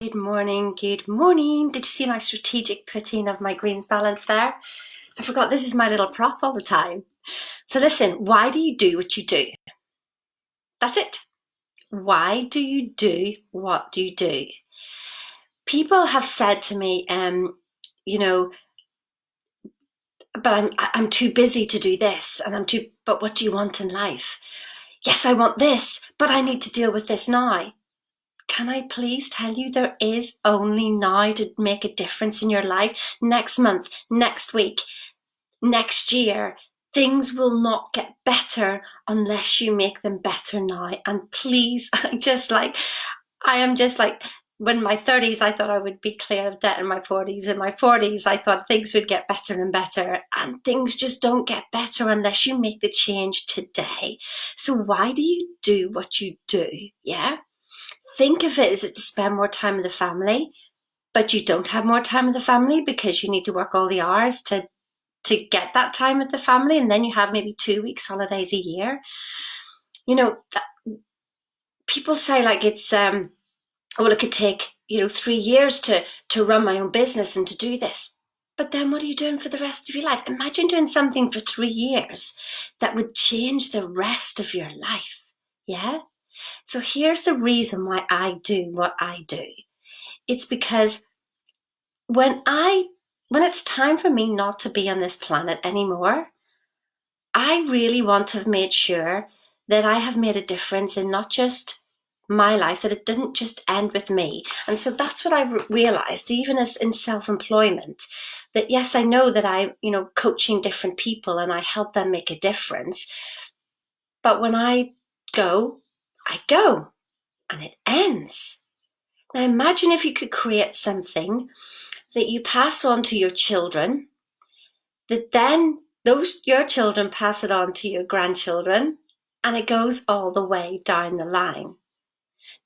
Good morning, good morning. Did you see my strategic putting of my greens balance there? I forgot this is my little prop all the time. So listen, why do you do what you do? That's it. Why do you do what you do? People have said to me, you know, but I'm too busy to do this, and but what do you want in life? Yes, I want this, but I need to deal with this now. Can I please tell you there is only now to make a difference in your life? Next month, next week, next year, things will not get better unless you make them better now. And please, I am just like, when my 30s, I thought I would be clear of debt in my 40s. In my 40s, I thought things would get better and better. And things just don't get better unless you make the change today. So why do you do what you do? Yeah? Think of it as to spend more time with the family, but you don't have more time with the family because you need to work all the hours to get that time with the family, and then you have maybe 2 weeks holidays a year. People say like it's well, it could take 3 years to run my own business and to do this. But then what are you doing for the rest of your life? Imagine doing something for 3 years that would change the rest of your life. Yeah. So here's the reason why I do what I do. It's because when it's time for me not to be on this planet anymore, I really want to have made sure that I have made a difference in not just my life, that it didn't just end with me. And so that's what I realized, even as in self-employment, that yes, I know that coaching different people and I help them make a difference. But when I go and it ends. Now imagine if you could create something that you pass on to your children, that then your children pass it on to your grandchildren, and it goes all the way down the line.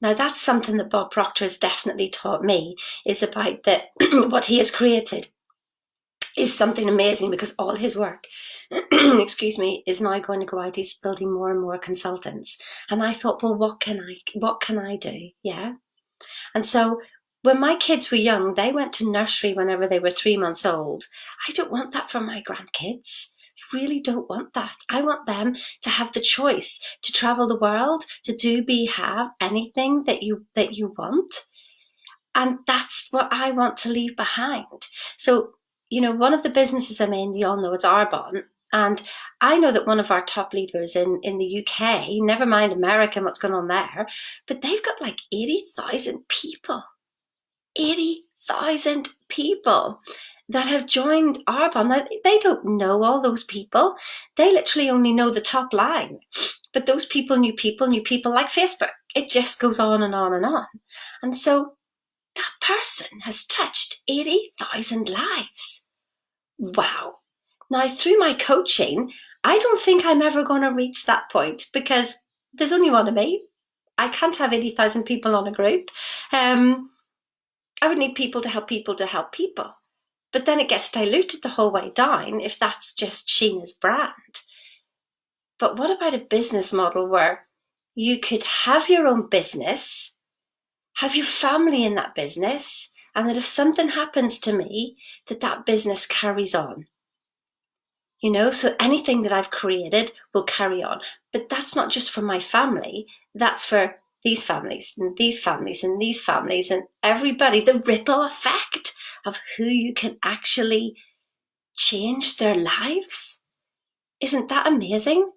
Now that's something that Bob Proctor has definitely taught me, is about that what he has created is something amazing, because all his work, excuse me, is now going to go out. He's building more and more consultants. And I thought, well, what can I do? Yeah. And so when my kids were young, they went to nursery whenever they were 3 months old. I don't want that for my grandkids. I really don't want that. I want them to have the choice to travel the world, to have anything that you want. And that's what I want to leave behind. So, one of the businesses I'm in, you all know it's Arbonne. And I know that one of our top leaders in the UK, never mind America and what's going on there, but they've got like 80,000 people. 80,000 people that have joined Arbonne. Now, they don't know all those people. They literally only know the top line. But those people knew people like Facebook. It just goes on and on and on. And so that person has touched 80,000 lives. Wow. Now, through my coaching, I don't think I'm ever going to reach that point, because there's only one of me. I can't have 80,000 people on a group. I would need people to help people to help people. But then it gets diluted the whole way down if that's just Sheena's brand. But what about a business model where you could have your own business, have your family in that business, and that if something happens to me, that business carries on? So anything that I've created will carry on. But that's not just for my family. That's for these families and these families and these families and everybody. The ripple effect of who you can actually change their lives. Isn't that amazing?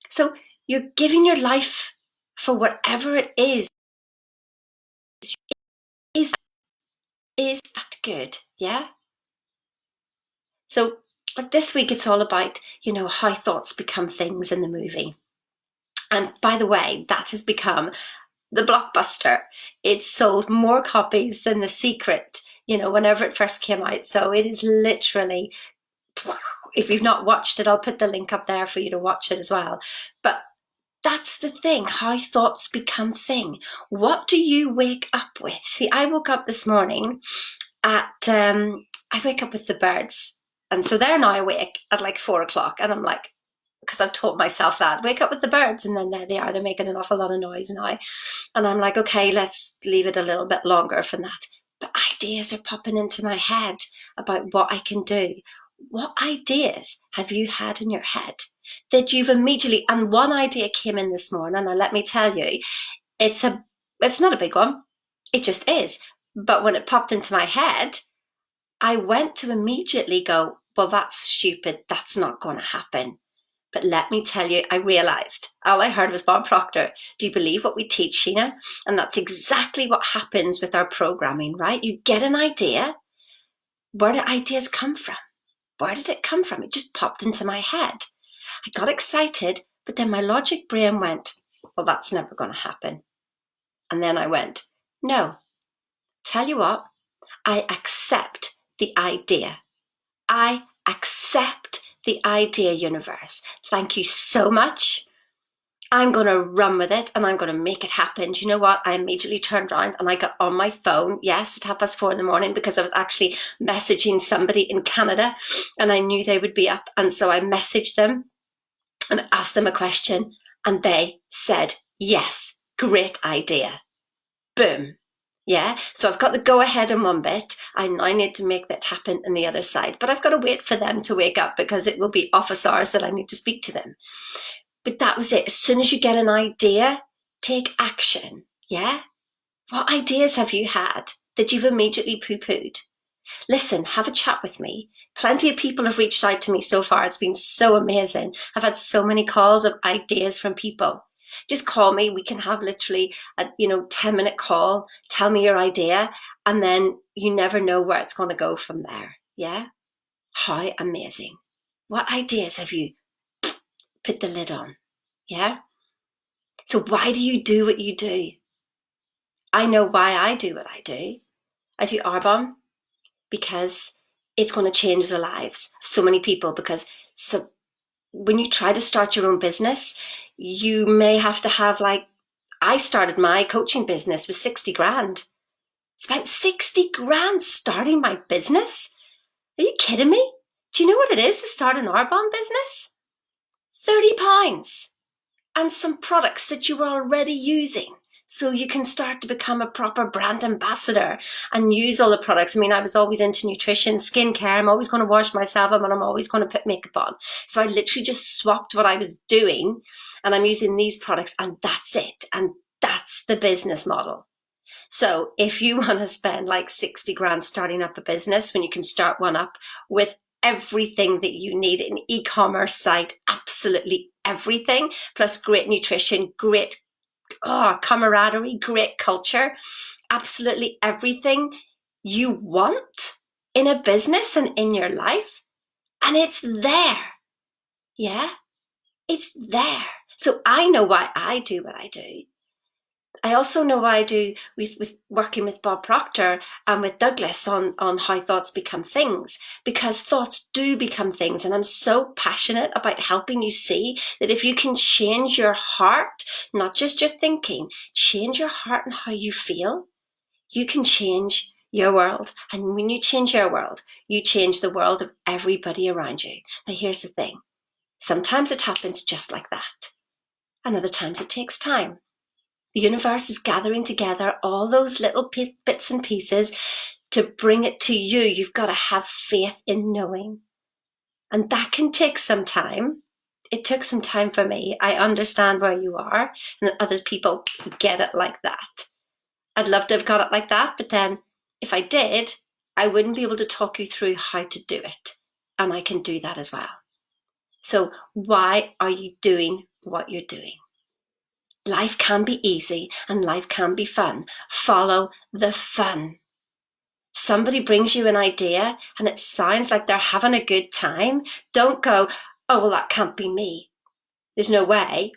So you're giving your life for whatever it is. Is that good? Yeah? So like this week, it's all about, how thoughts become things in the movie. And by the way, that has become the blockbuster. It's sold more copies than The Secret, whenever it first came out. So it is literally, if you've not watched it, I'll put the link up there for you to watch it as well. But that's the thing, how thoughts become thing. What do you wake up with? See, I woke up this morning I wake up with the birds. And so they're now awake at like 4 o'clock. And I'm like, because I've taught myself that, wake up with the birds, and then there they are, they're making an awful lot of noise now. And I'm like, okay, let's leave it a little bit longer for that. But ideas are popping into my head about what I can do. What ideas have you had in your head that you've immediately, and one idea came in this morning, and let me tell you, it's not a big one. It just is. But when it popped into my head, I went to immediately go, well, that's stupid. That's not going to happen. But let me tell you, I realised all I heard was Bob Proctor. Do you believe what we teach, Sheena? And that's exactly what happens with our programming, right? You get an idea. Where do ideas come from? Where did it come from? It just popped into my head. I got excited, but then my logic brain went, well, that's never going to happen. And then I went, no, tell you what, I accept the idea. I accept the idea, universe. Thank you so much. I'm going to run with it and I'm going to make it happen. Do you know what? I immediately turned around and I got on my phone, yes, at 4:30 in the morning, because I was actually messaging somebody in Canada and I knew they would be up. And so I messaged them and asked them a question and they said, yes, great idea. Boom. Yeah, so I've got the go ahead in one bit. I now need to make that happen in the other side, but I've got to wait for them to wake up because it will be office hours that I need to speak to them. But that was it. As soon as you get an idea, take action. Yeah? What ideas have you had that you've immediately poo-pooed? Listen, have a chat with me. Plenty of people have reached out to me so far. It's been so amazing. I've had so many calls of ideas from people. Just call me. We can have literally a 10-minute call. Tell me your idea. And then you never know where it's going to go from there. Yeah? How amazing. What ideas have you put the lid on? Yeah? So why do you do what you do? I know why I do what I do. I do Arbonne because it's going to change the lives of so many people, because when you try to start your own business, you may have to have, like, I started my coaching business with 60 grand. Spent 60 grand starting my business? Are you kidding me? Do you know what it is to start an Arbonne business? £30 and some products that you were already using. So you can start to become a proper brand ambassador and use all the products. I mean, I was always into nutrition, skincare. I'm always going to wash myself up and I'm always going to put makeup on. So I literally just swapped what I was doing and I'm using these products and that's it. And that's the business model. So if you want to spend like 60 grand starting up a business when you can start one up with everything that you need, an e-commerce site, absolutely everything, plus great nutrition, great camaraderie, great culture, absolutely everything you want in a business and in your life. And it's there. Yeah, it's there. So I know why I do what I do. I also know why I do with working with Bob Proctor and with Douglas on how thoughts become things, because thoughts do become things. And I'm so passionate about helping you see that if you can change your heart, not just your thinking, change your heart and how you feel, you can change your world. And when you change your world, you change the world of everybody around you. Now, here's the thing. Sometimes it happens just like that. And other times it takes time. The universe is gathering together all those little bits and pieces to bring it to you. You've got to have faith in knowing. And that can take some time. It took some time for me. I understand where you are and that other people get it like that. I'd love to have got it like that, but then if I did, I wouldn't be able to talk you through how to do it. And I can do that as well. So why are you doing what you're doing? Life can be easy and life can be fun. Follow the fun. Somebody brings you an idea and it sounds like they're having a good time. Don't go, oh, well, that can't be me. There's no way.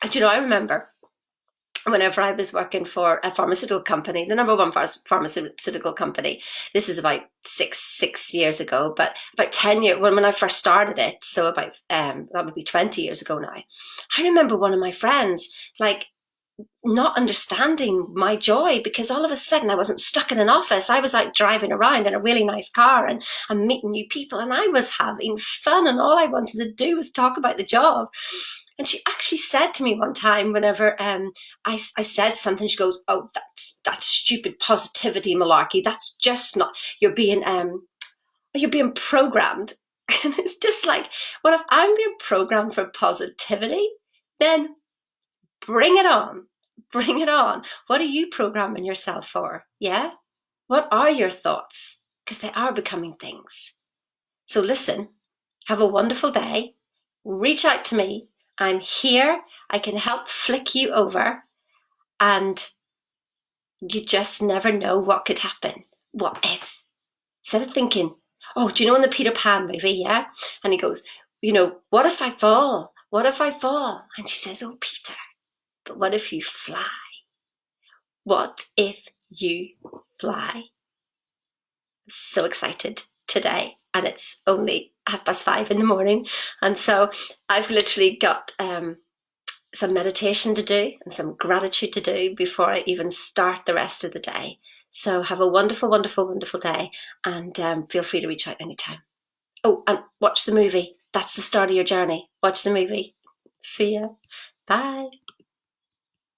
And I remember whenever I was working for a pharmaceutical company, the number one pharmaceutical company, this is about six years ago, but about 10 years, when I first started it, so about, that would be 20 years ago now. I remember one of my friends, like, not understanding my joy, because all of a sudden I wasn't stuck in an office. I was out driving around in a really nice car and meeting new people, and I was having fun, and all I wanted to do was talk about the job. And she actually said to me one time, whenever I said something, she goes, "Oh, that's stupid positivity malarkey. That's just not, you're being programmed." And it's just like, well, if I'm being programmed for positivity, then bring it on. Bring it on. What are you programming yourself for? Yeah? What are your thoughts? Because they are becoming things. So listen, have a wonderful day. Reach out to me. I'm here. I can help flick you over. And you just never know what could happen. What if? Instead of thinking, oh, do you know in the Peter Pan movie, yeah? And he goes, what if I fall? What if I fall? And she says, oh, Peter, but what if you fly? What if you fly? I'm so excited today, and it's only 5:30 in the morning. And so I've literally got some meditation to do and some gratitude to do before I even start the rest of the day. So have a wonderful, wonderful, wonderful day, and feel free to reach out anytime. Oh, and watch the movie. That's the start of your journey. Watch the movie. See ya. Bye.